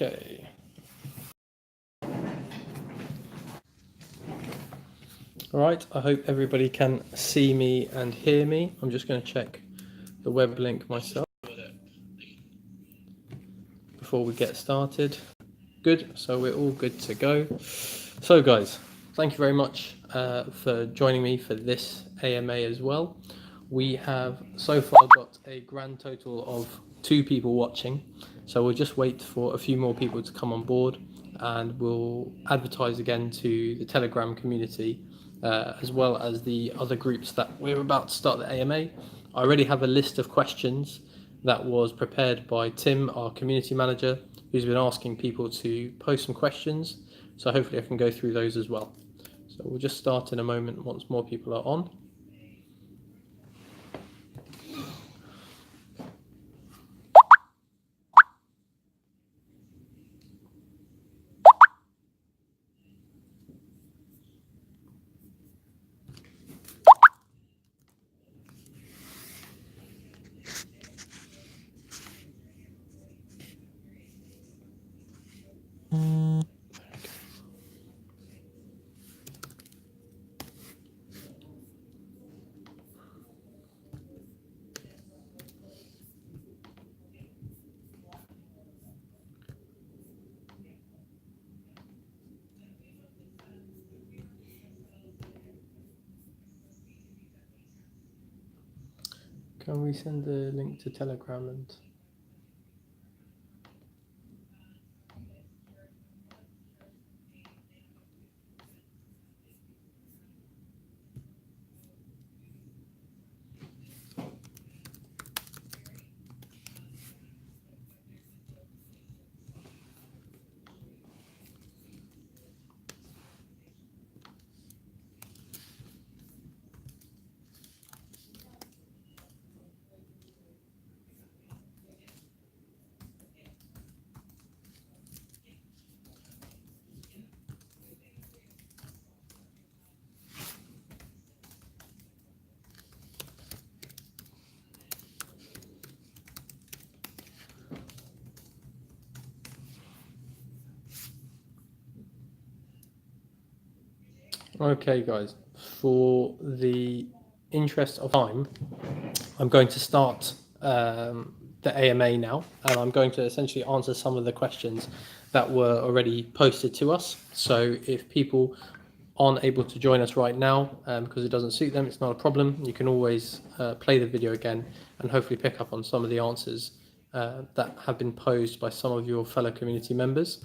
Okay. All right, I hope everybody can see me and hear me. I'm just going to check the web link myself before we get started. Good, so we're all good to go. So guys, thank you very much for joining me for this AMA as well. We have so far got a grand total of 2 people watching, so we'll just wait for a few more people to come on board, and we'll advertise again to the Telegram community as well as the other groups that we're about to start the AMA. I already have a list of questions that was prepared by Tim, our community manager, who's been asking people to post some questions. So hopefully I can go through those as well. So we'll just start in a moment once more people are on. Can we send the link to Telegram and... Okay guys, for the interest of time, I'm going to start the AMA now, and I'm going to essentially answer some of the questions that were already posted to us. So if people aren't able to join us right now because it doesn't suit them, it's not a problem. You can always play the video again and hopefully pick up on some of the answers that have been posed by some of your fellow community members.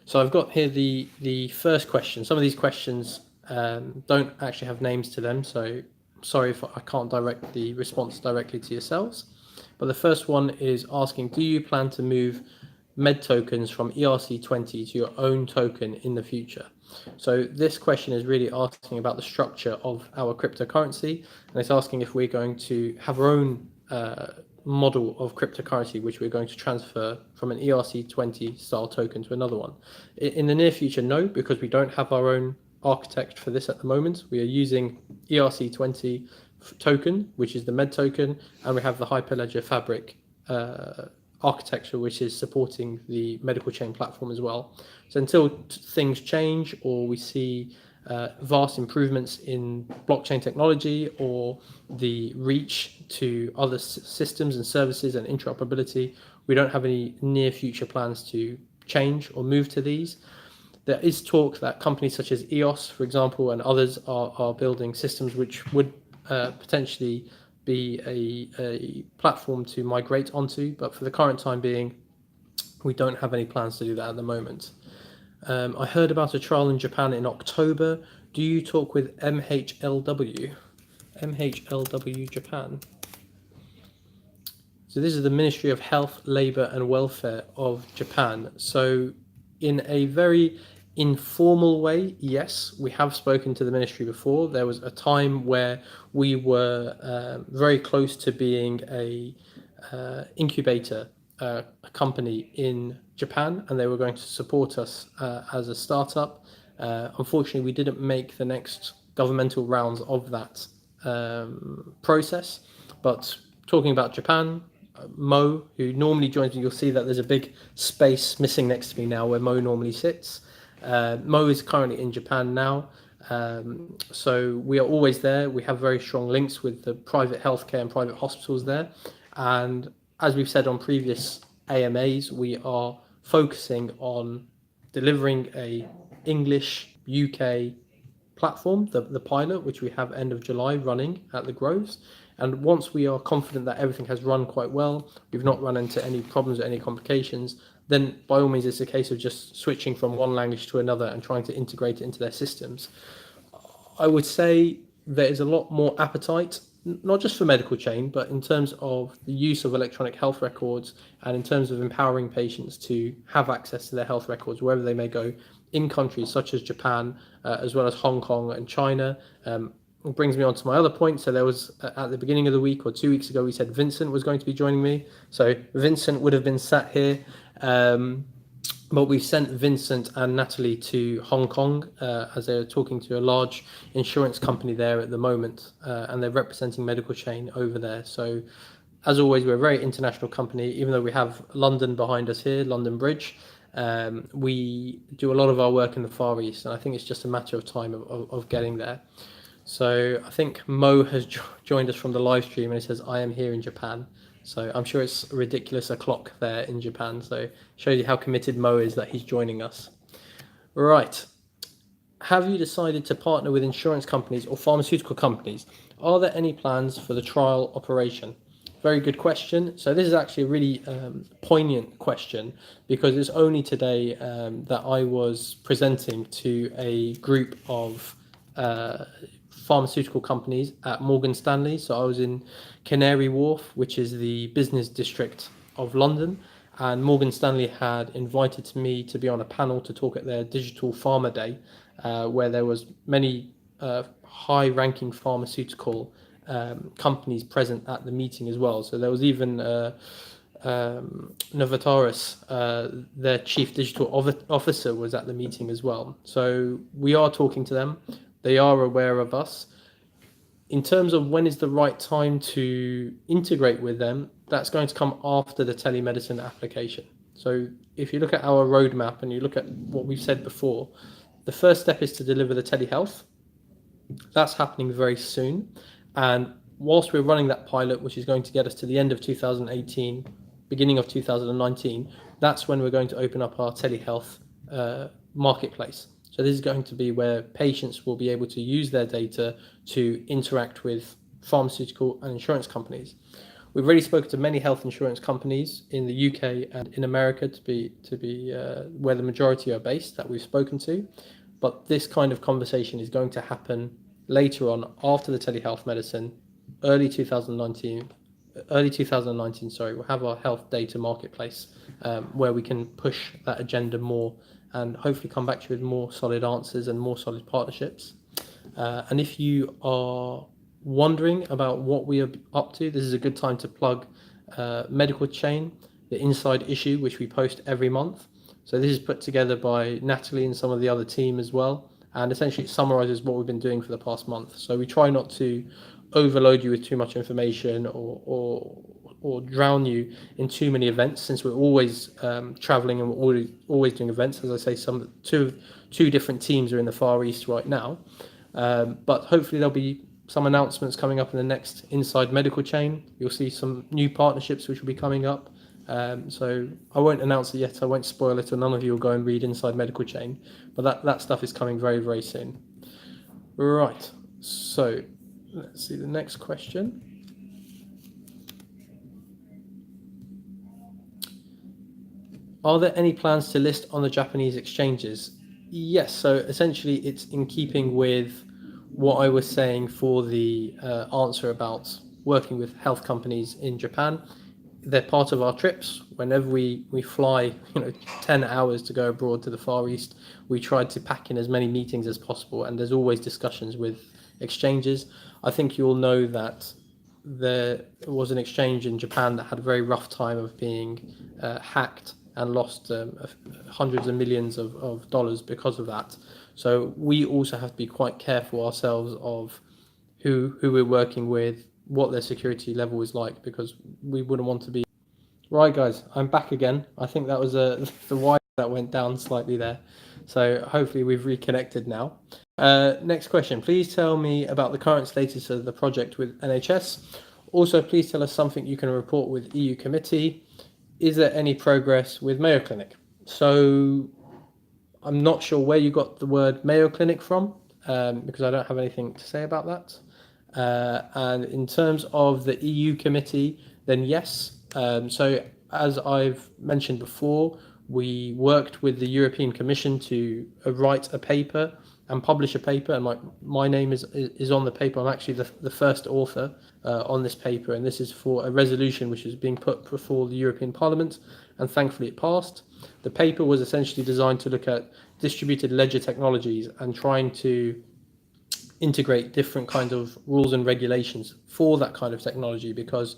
So I've got here the first question. Some of these questions don't actually have names to them, so sorry if I can't direct the response directly to yourselves. But the first one is asking, do you plan to move med tokens from ERC20 to your own token in the future? So this question is really asking about the structure of our cryptocurrency, and it's asking if we're going to have our own model of cryptocurrency which we're going to transfer from an ERC20 style token to another one. In the near future, no, because we don't have our own architect for this at the moment. We are using ERC20 token, which is the med token, and we have the Hyperledger Fabric architecture, which is supporting the Medicalchain platform as well. So until things change or we see vast improvements in blockchain technology or the reach to other systems and services and interoperability, we don't have any near future plans to change or move to these. There is talk that companies such as EOS, for example, and others are building systems which would potentially be a platform to migrate onto, but for the current time being, we don't have any plans to do that at the moment. I heard about a trial in Japan in October. Do you talk with MHLW? MHLW Japan. So this is the Ministry of Health, Labour and Welfare of Japan. So in a very informal way, yes, we have spoken to the ministry before. There was a time where we were very close to being a incubator a company in Japan, and they were going to support us as a startup. Unfortunately, we didn't make the next governmental rounds of that process. But talking about Japan, Mo, who normally joins me. You'll see that there's a big space missing next to me now where Mo normally sits. Mo is currently in Japan now. So we are always there. We have very strong links with the private healthcare and private hospitals there. And as we've said on previous AMAs, we are focusing on delivering a English UK platform, the pilot, which we have end of July running at the Groves. And once we are confident that everything has run quite well, we've not run into any problems or any complications, then by all means it's a case of just switching from one language to another and trying to integrate it into their systems. I would say there is a lot more appetite, not just for Medicalchain, but in terms of the use of electronic health records and in terms of empowering patients to have access to their health records wherever they may go in countries such as Japan, as well as Hong Kong and China. It brings me on to my other point. So there was, at the beginning of the week or 2 weeks ago, we said Vincent was going to be joining me. So Vincent would have been sat here. But we've sent Vincent and Natalie to Hong Kong as they're talking to a large insurance company there at the moment, and they're representing Medicalchain over there. So as always, we're a very international company, even though we have London behind us here, London Bridge. We do a lot of our work in the Far East, and I think it's just a matter of time of getting there. So I think Mo has joined us from the live stream, and he says, I am here in Japan. So I'm sure it's a ridiculous o'clock there in Japan. So shows you how committed Mo is that he's joining us. Right. Have you decided to partner with insurance companies or pharmaceutical companies? Are there any plans for the trial operation? Very good question. So this is actually a really poignant question, because it's only today that I was presenting to a group of pharmaceutical companies at Morgan Stanley. So I was in Canary Wharf, which is the business district of London, and Morgan Stanley had invited me to be on a panel to talk at their Digital Pharma Day, where there was many high-ranking pharmaceutical companies present at the meeting as well. So there was even Novataris, their chief digital officer, was at the meeting as well. So we are talking to them. They are aware of us. In terms of when is the right time to integrate with them, that's going to come after the telemedicine application. So if you look at our roadmap and you look at what we've said before, the first step is to deliver the telehealth. That's happening very soon. And whilst we're running that pilot, which is going to get us to the end of 2018, beginning of 2019, that's when we're going to open up our telehealth marketplace. So this is going to be where patients will be able to use their data to interact with pharmaceutical and insurance companies. We've already spoken to many health insurance companies in the UK and in America to be where the majority are based that we've spoken to. But this kind of conversation is going to happen later on after the telehealth medicine, early 2019. We'll have our health data marketplace where we can push that agenda more and hopefully come back to you with more solid answers and more solid partnerships. And if you are wondering about what we are up to, this is a good time to plug Medicalchain, the Inside Issue, which we post every month. So this is put together by Natalie and some of the other team as well. And essentially it summarizes what we've been doing for the past month. So we try not to overload you with too much information or drown you in too many events, since we're always traveling and we're always doing events. As I say, two different teams are in the Far East right now. But hopefully there'll be some announcements coming up in the next Inside Medicalchain. You'll see some new partnerships which will be coming up. So I won't announce it yet. I won't spoil it, and none of you will go and read Inside Medicalchain. But that stuff is coming very, very soon. Right. So let's see the next question. Are there any plans to list on the Japanese exchanges? Yes. So essentially, it's in keeping with what I was saying for the answer about working with health companies in Japan. They're part of our trips. Whenever we fly, 10 hours to go abroad to the Far East, we try to pack in as many meetings as possible, and there's always discussions with exchanges. I think you'll know that there was an exchange in Japan that had a very rough time of being hacked and lost hundreds of millions of dollars because of that. So we also have to be quite careful ourselves of who we're working with, what their security level is like, because we wouldn't want to be. Right, guys, I'm back again. I think that was the wire that went down slightly there. So hopefully we've reconnected now. Next question. Please tell me about the current status of the project with NHS. Also, please tell us something you can report with EU committee. Is there any progress with Mayo Clinic? So I'm not sure where you got the word Mayo Clinic from, because I don't have anything to say about that. And in terms of the EU committee, then yes. So as I've mentioned before, we worked with the European Commission to write a paper and publish a paper, and my name is on the paper. I'm actually the first author on this paper, and this is for a resolution which is being put before the European Parliament, and thankfully it passed. The paper was essentially designed to look at distributed ledger technologies and trying to integrate different kinds of rules and regulations for that kind of technology, because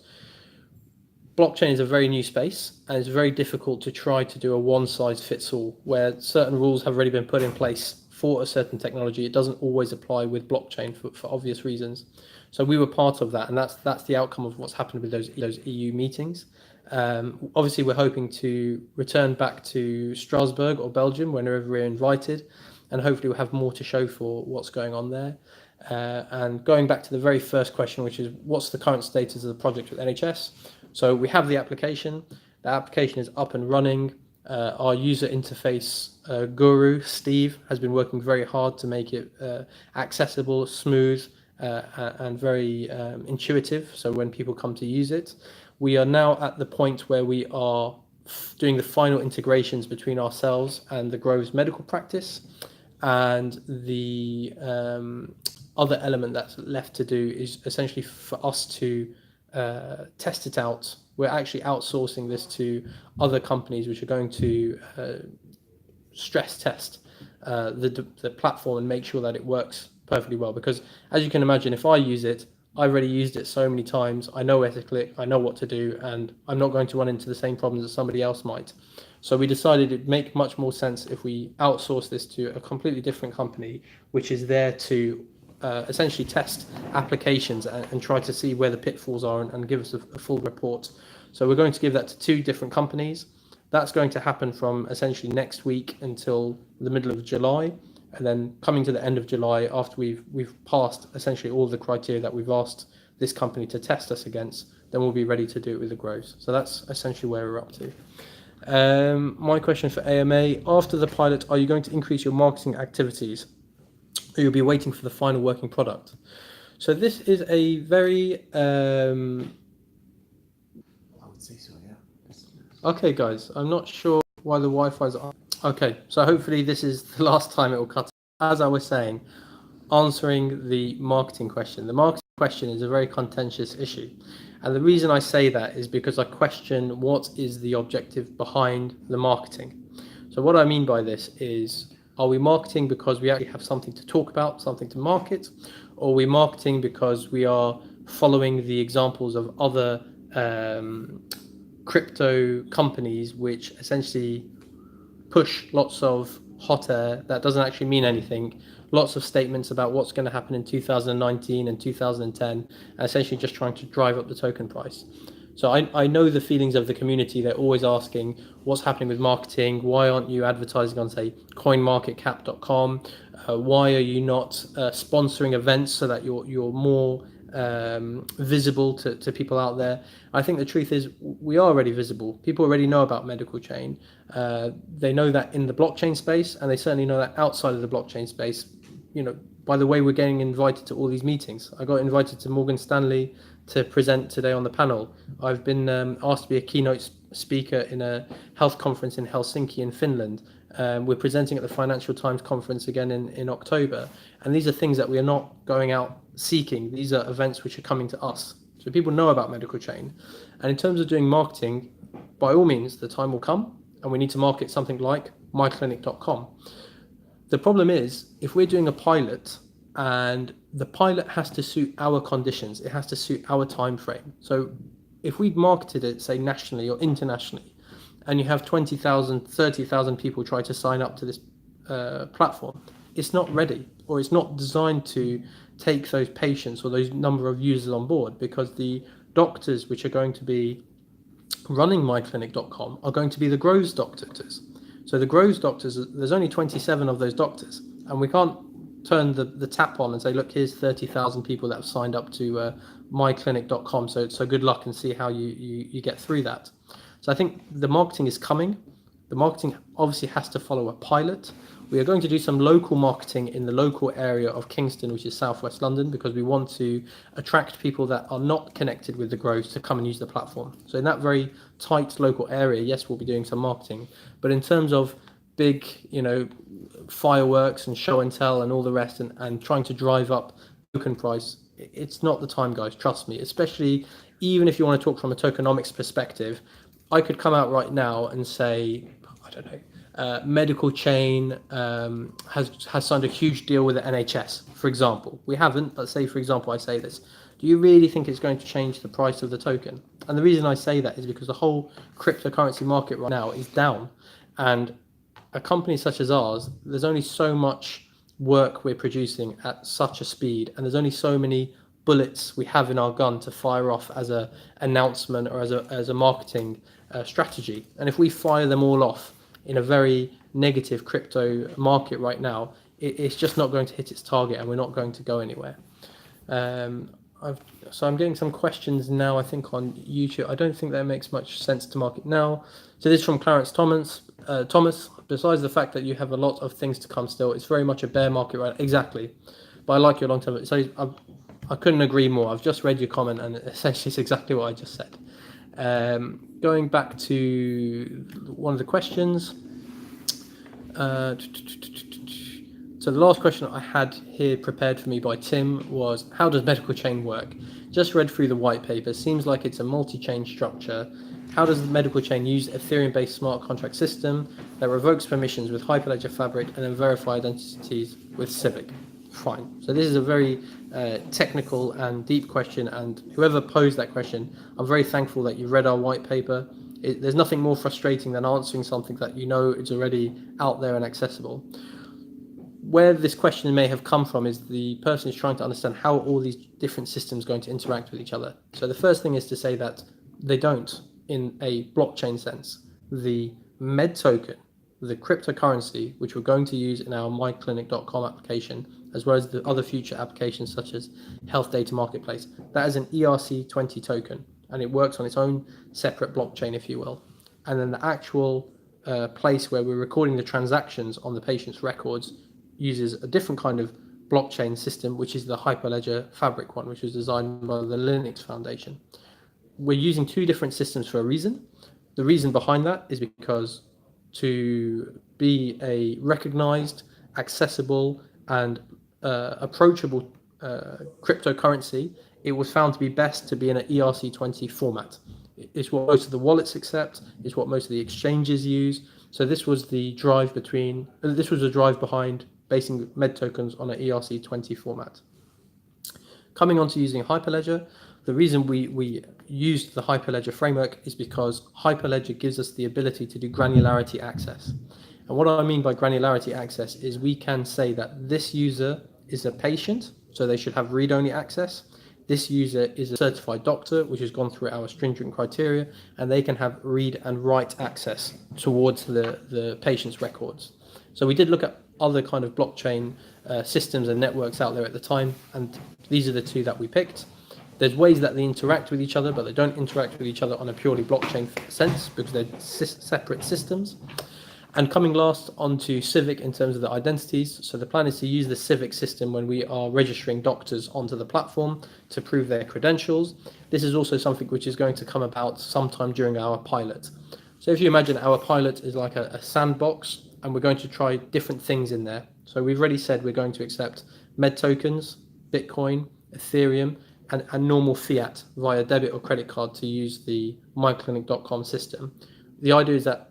blockchain is a very new space and it's very difficult to try to do a one-size-fits-all where certain rules have already been put in place for a certain technology. It doesn't always apply with blockchain for obvious reasons. So we were part of that, and that's the outcome of what's happened with those EU meetings. Obviously, we're hoping to return back to Strasbourg or Belgium whenever we're invited, and hopefully we'll have more to show for what's going on there. And going back to the very first question, which is what's the current status of the project with NHS? So we have the application. The application is up and running. Our user interface guru, Steve, has been working very hard to make it accessible, smooth, and very intuitive. So when people come to use it, we are now at the point where we are doing the final integrations between ourselves and the Groves medical practice. And the other element that's left to do is essentially for us to test it out. We're actually outsourcing this to other companies which are going to stress test the platform and make sure that it works perfectly well. Because as you can imagine, if I use it, I've already used it so many times. I know where to click, I know what to do, and I'm not going to run into the same problems that somebody else might. So we decided it'd make much more sense if we outsource this to a completely different company, which is there to essentially test applications and try to see where the pitfalls are and give us a full report. So we're going to give that to 2 different companies. That's going to happen from essentially next week until the middle of July. And then coming to the end of July, after we've passed essentially all the criteria that we've asked this company to test us against, then we'll be ready to do it with the Groves. So that's essentially where we're up to. My question for AMA, after the pilot, are you going to increase your marketing activities, or you'll be waiting for the final working product? So this is a very... I would say so, yeah. Okay, guys, I'm not sure why the Wi-Fi's on. Okay, so hopefully this is the last time it will cut. As I was saying, answering the marketing question. The marketing question is a very contentious issue. And the reason I say that is because I question what is the objective behind the marketing. So what I mean by this is, are we marketing because we actually have something to talk about, something to market? Or are we marketing because we are following the examples of other crypto companies which essentially push lots of hot air that doesn't actually mean anything, lots of statements about what's going to happen in 2019 and 2010, and essentially just trying to drive up the token price. So I know the feelings of the community. They're always asking what's happening with marketing. Why aren't you advertising on, say, coinmarketcap.com? Why are you not sponsoring events so that you're more visible to people out there? I think the truth is we are already visible. People already know about Medicalchain. They know that in the blockchain space, and they certainly know that outside of the blockchain space. You know, by the way, we're getting invited to all these meetings. I got invited to Morgan Stanley to present today on the panel. I've been asked to be a keynote speaker in a health conference in Helsinki in Finland. We're presenting at the Financial Times conference again in October. And these are things that we are not going out seeking. These are events which are coming to us. So people know about Medicalchain. And in terms of doing marketing, by all means, the time will come and we need to market something like myclinic.com. The problem is, if we're doing a pilot and the pilot has to suit our conditions, it has to suit our time frame. So if we'd marketed it, say, nationally or internationally, and you have 20,000, 30,000 people try to sign up to this platform, it's not ready. or it's not designed to take those patients or those number of users on board, because the doctors which are going to be running myclinic.com are going to be the Grows doctors. So the Grows doctors, there's only 27 of those doctors, and we can't turn the tap on and say, look, here's 30,000 people that have signed up to myclinic.com, so good luck and see how you get through that. So I think the marketing is coming. The marketing obviously has to follow a pilot. We are going to do some local marketing in the local area of Kingston, which is southwest London, because we want to attract people that are not connected with the Grows to come and use the platform. So in that very tight local area, yes, we'll be doing some marketing. But in terms of big, fireworks and show and tell and all the rest, and trying to drive up token price, it's not the time, guys. Trust me. Especially even if you want to talk from a tokenomics perspective, I could come out right now and say, I don't know, Medicalchain has signed a huge deal with the NHS, for example. We haven't, but say, for example, I say this. Do you really think it's going to change the price of the token? And the reason I say that is because the whole cryptocurrency market right now is down. And a company such as ours, there's only so much work we're producing at such a speed, and there's only so many bullets we have in our gun to fire off as a announcement or as a marketing strategy. And if we fire them all off in a very negative crypto market right now, it's just not going to hit its target, and we're not going to go anywhere. So I'm getting some questions now, I think, on YouTube. I don't think that makes much sense to market now. So this is from Clarence Thomas. Besides the fact that you have a lot of things to come still, it's very much a bear market right now. Exactly. But I like your long-term. So I couldn't agree more. I've just read your comment, and essentially it's exactly what I just said. Going back to one of the questions. So the last question I had here prepared for me by Tim was, how does Medicalchain work? Just read through the white paper. Seems like it's a multi-chain structure. How does the Medicalchain use Ethereum-based smart contract system that revokes permissions with Hyperledger Fabric and then verify identities with Civic? Fine. So this is a very technical and deep question, and whoever posed that question, I'm very thankful that you read our white paper. There's nothing more frustrating than answering something that you know is already out there and accessible. Where this question may have come from is the person is trying to understand how all these different systems are going to interact with each other. So the first thing is to say that they don't in a blockchain sense. The MED token, the cryptocurrency, which we're going to use in our myclinic.com application, as well as the other future applications such as Health Data Marketplace, that is an ERC20 token, and it works on its own separate blockchain, if you will. And then the actual place where we're recording the transactions on the patient's records uses a different kind of blockchain system, which is the Hyperledger Fabric one, which was designed by the Linux Foundation. We're using two different systems for a reason. The reason behind that is because to be a recognized, accessible, and approachable cryptocurrency, it was found to be best to be in an ERC20 format. It's what most of the wallets accept. It's what most of the exchanges use. So this was the drive behind basing MED tokens on an ERC20 format. Coming on to using Hyperledger, the reason we used the Hyperledger framework is because Hyperledger gives us the ability to do granularity access. And what I mean by granularity access is we can say that this user is a patient, so they should have read-only access. This user is a certified doctor, which has gone through our stringent criteria, and they can have read and write access towards the patient's records. So we did look at other kind of blockchain systems and networks out there at the time, and these are the two that we picked. There's ways that they interact with each other, but they don't interact with each other on a purely blockchain sense because they're separate systems. And coming last onto Civic in terms of the identities. So the plan is to use the Civic system when we are registering doctors onto the platform to prove their credentials. This is also something which is going to come about sometime during our pilot. So if you imagine our pilot is like a sandbox, and we're going to try different things in there. So we've already said we're going to accept MED tokens, Bitcoin, Ethereum, and normal fiat via debit or credit card to use the myclinic.com system. The idea is that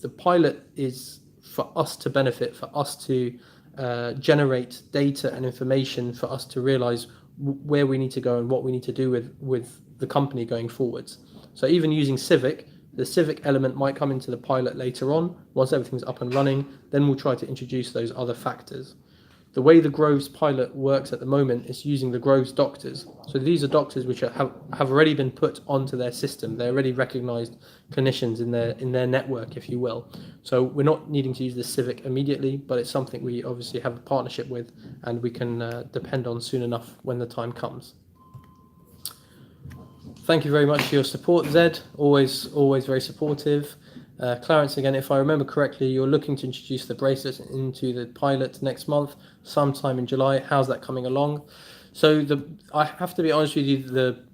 the pilot is for us to benefit, for us to generate data and information, for us to realize where we need to go and what we need to do with the company going forwards. So even using Civic, the Civic element might come into the pilot later on. Once everything's up and running, then we'll try to introduce those other factors. The way the Groves pilot works at the moment is using the Groves doctors. So these are doctors which have already been put onto their system. They're already recognised clinicians in their network, if you will. So we're not needing to use the Civic immediately, but it's something we obviously have a partnership with, and we can depend on soon enough when the time comes. Thank you very much for your support, Zed. Always very supportive. Clarence, again, if I remember correctly, you're looking to introduce the bracelets into the pilot next month, sometime in July. How's that coming along? So I have to be honest with you, the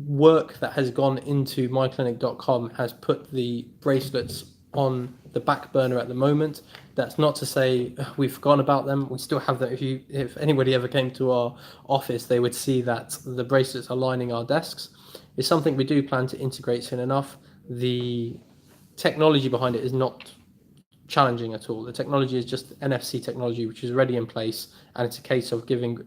work that has gone into myclinic.com has put the bracelets on the back burner at the moment. That's not to say we've forgotten about them. We still have them. If anybody ever came to our office, they would see that the bracelets are lining our desks. It's something we do plan to integrate soon enough. The technology behind it is not challenging at all. The technology is just NFC technology, which is already in place, and it's a case of giving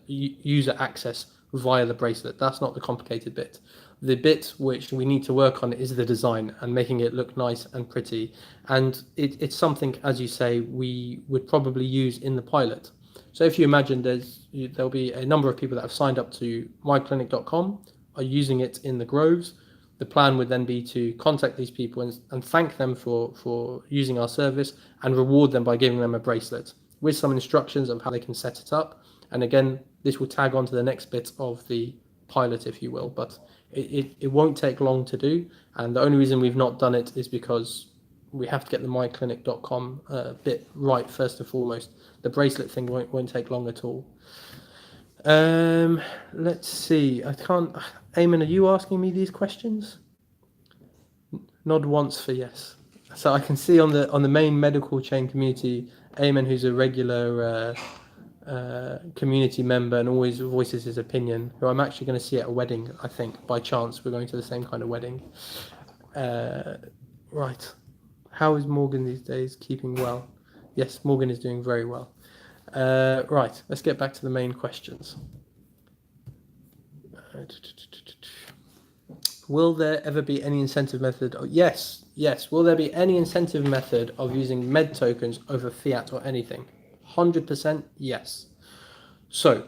user access via the bracelet. That's not the complicated bit. The bit which we need to work on is the design and making it look nice and pretty. And it's something, as you say, we would probably use in the pilot. So if you imagine there'll be a number of people that have signed up to myclinic.com, are using it in the Groves. The plan would then be to contact these people and thank them for using our service and reward them by giving them a bracelet with some instructions of how they can set it up. And again, this will tag on to the next bit of the pilot, if you will, but it won't take long to do. And the only reason we've not done it is because we have to get the myclinic.com bit right first and foremost. The bracelet thing won't take long at all. Let's see. Eamon, are you asking me these questions? Nod once for yes. So I can see on the main Medicalchain community, Eamon, who's a regular community member and always voices his opinion, who I'm actually going to see at a wedding, I think, by chance. We're going to the same kind of wedding. Right. How is Morgan these days? Keeping well? Yes, Morgan is doing very well. Right, let's get back to the main questions. Will there ever be any incentive method? Oh, yes. Will there be any incentive method of using med tokens over fiat or anything? 100% yes. So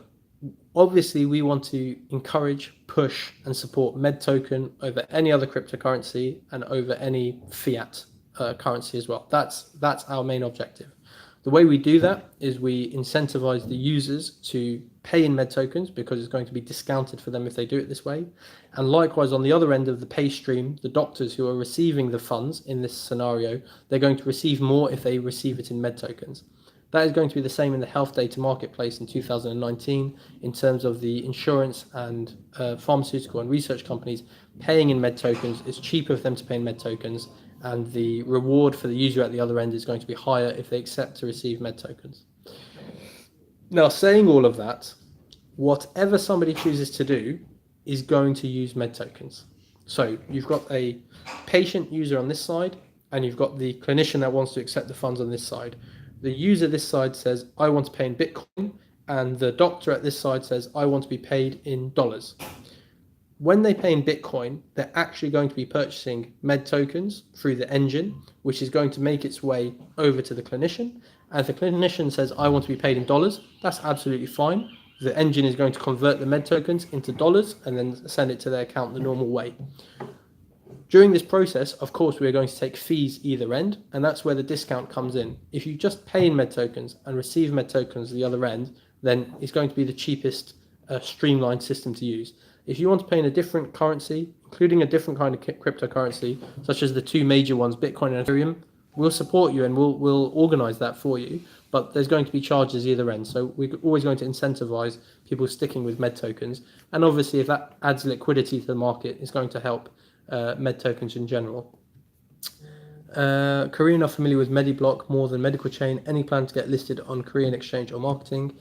obviously we want to encourage, push and support med token over any other cryptocurrency and over any fiat currency as well. That's our main objective. The way we do that is we incentivize the users to pay in med tokens because it's going to be discounted for them if they do it this way. And likewise, on the other end of the pay stream, the doctors who are receiving the funds in this scenario, they're going to receive more if they receive it in med tokens. That is going to be the same in the health data marketplace in 2019 in terms of the insurance and pharmaceutical and research companies paying in med tokens. It's cheaper for them to pay in med tokens, and the reward for the user at the other end is going to be higher if they accept to receive med tokens. Now, saying all of that, whatever somebody chooses to do is going to use med tokens. So you've got a patient user on this side, and you've got the clinician that wants to accept the funds on this side. The user this side says, I want to pay in Bitcoin, and the doctor at this side says, I want to be paid in dollars. When they pay in Bitcoin, they're actually going to be purchasing med tokens through the engine, which is going to make its way over to the clinician. And if the clinician says, I want to be paid in dollars, that's absolutely fine. The engine is going to convert the med tokens into dollars and then send it to their account the normal way. During this process, of course, we are going to take fees either end, and that's where the discount comes in. If you just pay in med tokens and receive med tokens at the other end, then it's going to be the cheapest streamlined system to use. If you want to pay in a different currency, including a different kind of cryptocurrency, such as the two major ones, Bitcoin and Ethereum, we'll support you and we'll organize that for you. But there's going to be charges either end. So we're always going to incentivize people sticking with med tokens. And obviously, if that adds liquidity to the market, it's going to help med tokens in general. Korean are familiar with MediBlock more than Medicalchain. Any plan to get listed on Korean exchange or marketing?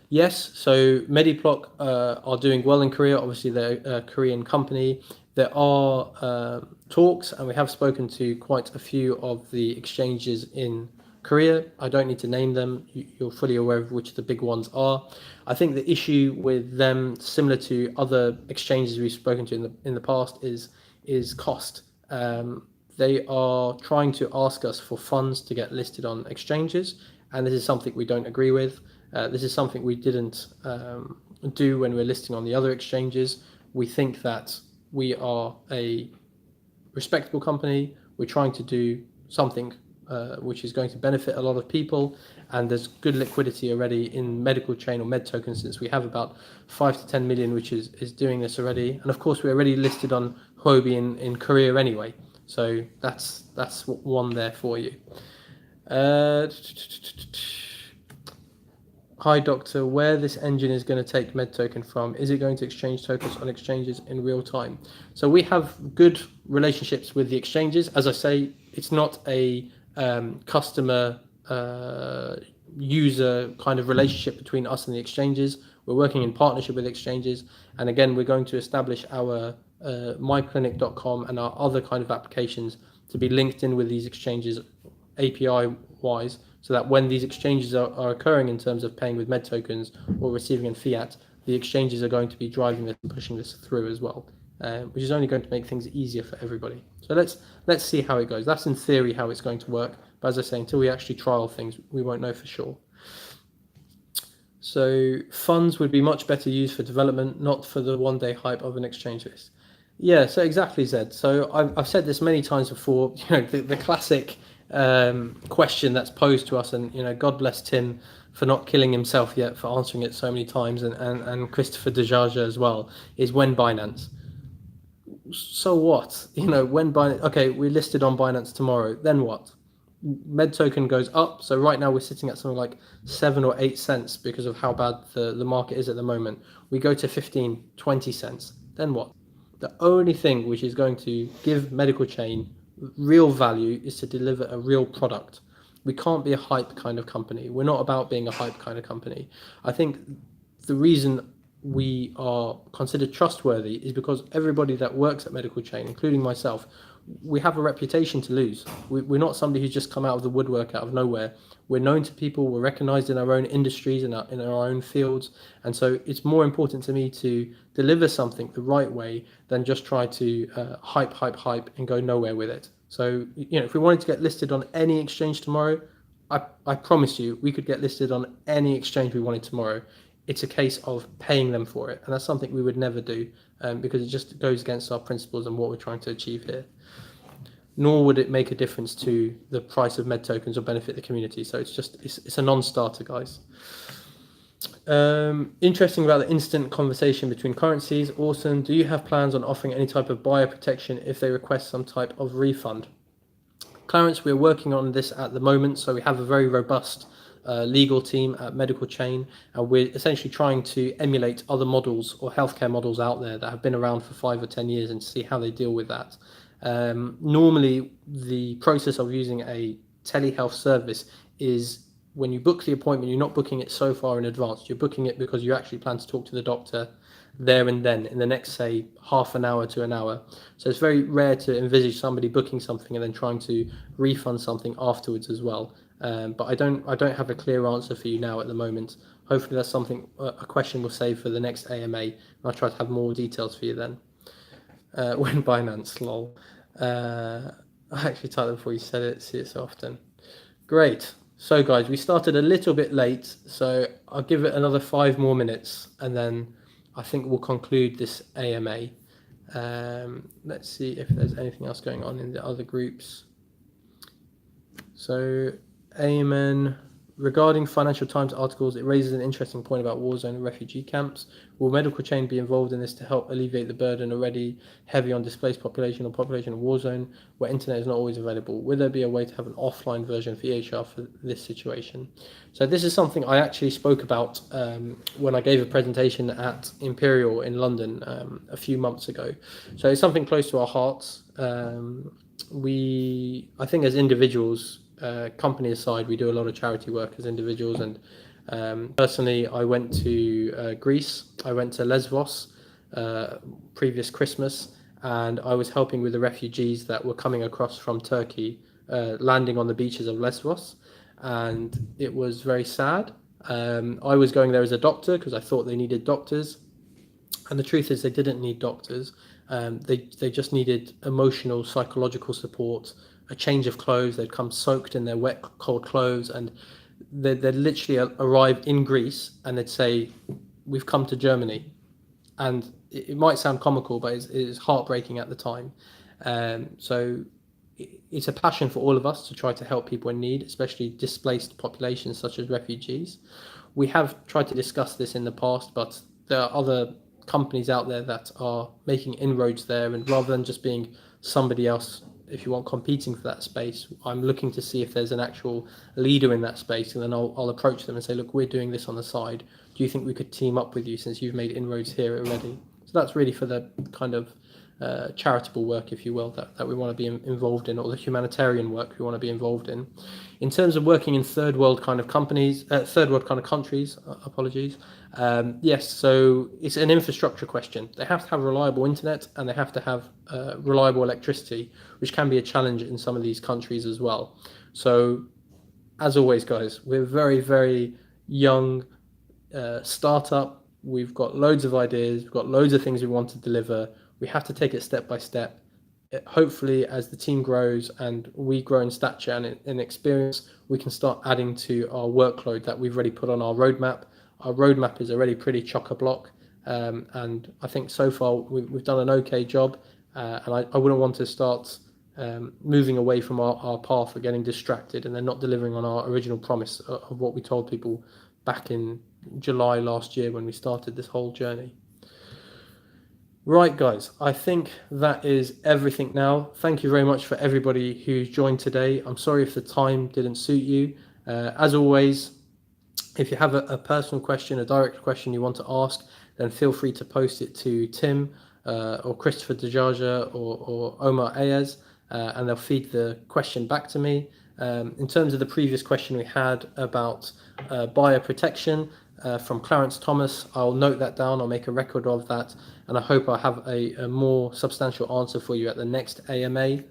Yes, so MediBlock are doing well in Korea. Obviously, they're a Korean company. There are talks, and we have spoken to quite a few of the exchanges in Korea. I don't need to name them. You're fully aware of which the big ones are. I think the issue with them, similar to other exchanges we've spoken to in the past, is cost. They are trying to ask us for funds to get listed on exchanges, and this is something we don't agree with. This is something we didn't do when we're listing on the other exchanges. We think that we are a respectable company. We're trying to do something which is going to benefit a lot of people, and there's good liquidity already in Medicalchain or Medtoken, since we have about 5 to 10 million which is doing this already. And of course we're already listed on Huobi in Korea anyway, so that's one there for you. Hi Doctor, where this engine is going to take Medtoken from? Is it going to exchange tokens on exchanges in real time? So we have good relationships with the exchanges. As I say, it's not a customer user kind of relationship between us and the exchanges. We're working in partnership with exchanges, and again we're going to establish our myclinic.com and our other kind of applications to be linked in with these exchanges API wise, so that when these exchanges are occurring in terms of paying with med tokens or receiving in fiat, the exchanges are going to be driving this and pushing this through as well, which is only going to make things easier for everybody. So let's see how it goes. That's in theory how it's going to work, but as I say, until we actually trial things, we won't know for sure. So funds would be much better used for development, not for the one-day hype of an exchange list. Yeah, so exactly, Zed. So I've said this many times before, the classic question that's posed to us, and God bless Tim for not killing himself yet for answering it so many times, and Christopher Dejaja as well, is when Binance. So what? When Binance, okay, we're listed on Binance tomorrow, then what? Med token goes up, so right now we're sitting at something like 7 or 8 cents because of how bad the market is at the moment. We go to 15, 20 cents, then what? The only thing which is going to give Medicalchain real value is to deliver a real product. We can't be a hype kind of company. We're not about being a hype kind of company. I think the reason we are considered trustworthy is because everybody that works at Medicalchain, including myself, we have a reputation to lose. We're not somebody who's just come out of the woodwork out of nowhere. We're known to people, we're recognized in our own industries, in our own fields, and so it's more important to me to deliver something the right way than just try to hype and go nowhere with it. So if we wanted to get listed on any exchange tomorrow, I promise you we could get listed on any exchange we wanted tomorrow. It's a case of paying them for it, and that's something we would never do, because it just goes against our principles and what we're trying to achieve here. Nor would it make a difference to the price of med tokens or benefit the community. So it's a non-starter, guys. Interesting about the instant conversation between currencies. Awesome. Do you have plans on offering any type of buyer protection if they request some type of refund? Clarence, we're working on this at the moment, so we have a very robust legal team at Medicalchain, and we're essentially trying to emulate other models or healthcare models out there that have been around for 5 or 10 years and see how they deal with that. Normally, the process of using a telehealth service is when you book the appointment, you're not booking it so far in advance. You're booking it because you actually plan to talk to the doctor there and then in the next, say, half an hour to an hour. So it's very rare to envisage somebody booking something and then trying to refund something afterwards as well. But I don't have a clear answer for you now at the moment. Hopefully that's something, a question we'll save for the next AMA, and I'll try to have more details for you then. When Binance, lol. I actually typed it before you said it, see it so often. Great. So guys, we started a little bit late, so I'll give it another 5 more minutes, and then I think we'll conclude this AMA. Let's see if there's anything else going on in the other groups. So, Amen. Regarding Financial Times articles, it raises an interesting point about war zone and refugee camps. Will Medicalchain be involved in this to help alleviate the burden already heavy on displaced population or population of war zone where internet is not always available? Will there be a way to have an offline version for EHR for this situation? So this is something I actually spoke about when I gave a presentation at Imperial in London a few months ago. So it's something close to our hearts. I think as individuals, company aside, we do a lot of charity work as individuals, and personally I went to Greece, I went to Lesvos previous Christmas, and I was helping with the refugees that were coming across from Turkey, landing on the beaches of Lesvos, and it was very sad. I was going there as a doctor because I thought they needed doctors, and the truth is they didn't need doctors. They just needed emotional, psychological support, a change of clothes. They'd come soaked in their wet, cold clothes, and they'd literally arrive in Greece and they'd say, "We've come to Germany," and it might sound comical, but it's heartbreaking at the time. So it's a passion for all of us to try to help people in need, especially displaced populations such as refugees. We have tried to discuss this in the past, but there are other companies out there that are making inroads there, and rather than just being somebody else, if you want, competing for that space, I'm looking to see if there's an actual leader in that space, and then I'll approach them and say, look, we're doing this on the side. Do you think we could team up with you since you've made inroads here already? So that's really for the kind of charitable work, if you will, that we want to be involved in, or the humanitarian work we want to be involved in. In terms of working in third world kind of companies, third world kind of countries, apologies. Yes, so it's an infrastructure question. They have to have reliable internet and they have to have reliable electricity, which can be a challenge in some of these countries as well. So, as always, guys, we're very, very young startup. We've got loads of ideas. We've got loads of things we want to deliver. We have to take it step by step. Hopefully, as the team grows and we grow in stature and in experience, we can start adding to our workload that we've already put on our roadmap. Our roadmap is already pretty chock-a-block, and I think so far we've done an okay job. And I wouldn't want to start moving away from our path or getting distracted and then not delivering on our original promise of what we told people back in July last year when we started this whole journey. Right, guys, I think that is everything now. Thank you very much for everybody who's joined today. I'm sorry if the time didn't suit you. As always, if you have a personal question, a direct question you want to ask, then feel free to post it to Tim or Christopher Dejaja or Omar Ayaz, and they'll feed the question back to me. In terms of the previous question we had about buyer protection, from Clarence Thomas, I'll note that down, I'll make a record of that, and I hope I have a more substantial answer for you at the next AMA.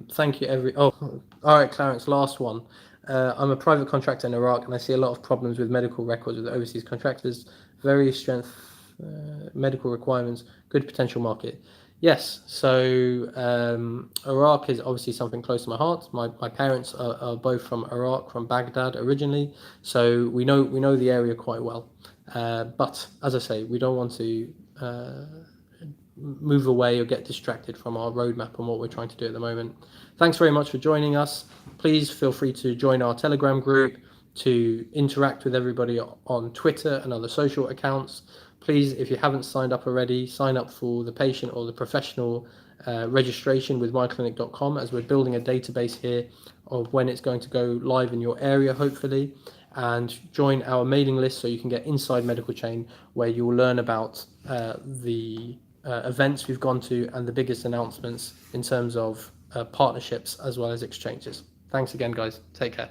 Thank you all right, Clarence, last one. I'm a private contractor in Iraq and I see a lot of problems with medical records with overseas contractors, various strength medical requirements, good potential market. Yes, so Iraq is obviously something close to my heart. My parents are both from Iraq, from Baghdad originally, so we know the area quite well. But as I say, we don't want to move away or get distracted from our roadmap and what we're trying to do at the moment. Thanks very much for joining us. Please feel free to join our Telegram group, to interact with everybody on Twitter and other social accounts. Please, if you haven't signed up already, sign up for the patient or the professional registration with myclinic.com, as we're building a database here of when it's going to go live in your area, hopefully. And join our mailing list so you can get inside Medicalchain, where you'll learn about the events we've gone to and the biggest announcements in terms of partnerships as well as exchanges. Thanks again, guys. Take care.